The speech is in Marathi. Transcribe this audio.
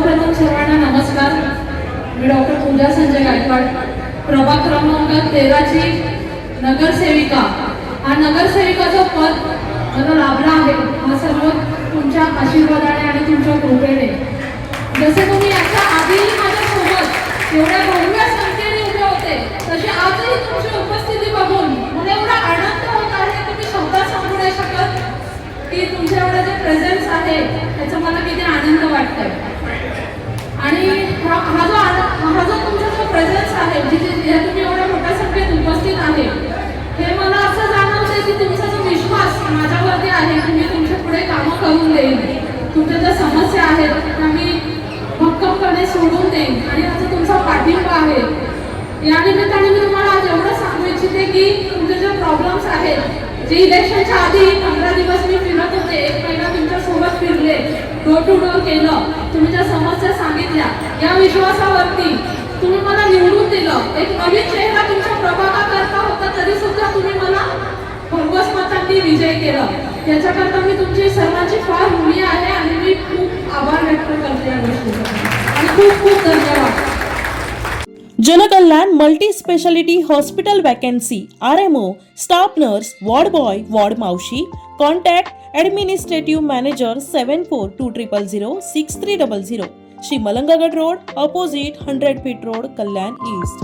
सर्वप्रथम सर्वांना नमस्कार. मी डॉक्टर पूजा संजय गायकवाड, प्रभाग क्रमांक 13 ची नगरसेविका. हा नगरसेविकाचा पद मला लाभला आहे हा सर्व तुमच्या आशीर्वादाने आणि तुमच्या कृपेने. जसे तुम्ही याच्या आधी माझ्यासोबत एवढ्या भव्य संख्येने उभे होते, तसे आजही तुमची उपस्थिती बघून मला एवढा आनंद होत आहे की मी शब्दात सांगू नाही शकत की तुमच्या एवढा जे प्रेझेन्स आहे त्याचा मला किती आनंद वाटतोय. आणि हा जो तुमचा जो प्रेझेन्स आहे, जिथे तुम्ही एवढ्या मोठ्या संख्येत उपस्थित आहे, हे मला असं जाणवतंय की तुमचा जो विश्वास माझ्यावरती आहे की मी तुमच्या पुढे कामं करून देईन, तुमच्या ज्या समस्या आहेत त्या मी भक्कमपणे सोडून देईन आणि आता तुमचा पाठिंबा आहे. या निमित्ताने मी तुम्हाला आज एवढं सांगू इच्छिते की तुमचे जे प्रॉब्लेम्स आहेत, जे इलेक्शनच्या आधी 15 दिवस मी फिरत होते, 1 महिना तुमच्या सोबत फिरले, डोर टू डोर केलं, तुम्ही ज्या समस्या सांगितल्या, या विश्वासावरती तुम्ही मला निवडून दिलं. एक नवीन चेहरा तुमच्या प्रभागाकरता होता, तरी सुद्धा तुम्ही मला भरघोस मतांनी विजय केला. याच्याकरता मी तुमची सर्वांची फार ऋणी आहे आणि मी खूप आभार व्यक्त करते या गोष्टीचा आणि खूप खूप धन्यवाद. Jankalyan multi speciality hospital vacancy RMO, staff nurse, ward boy, ward मावशी. Contact administrative manager 7420006300, Shri Malanggad road, opposite 100 feet road, Kalyan east.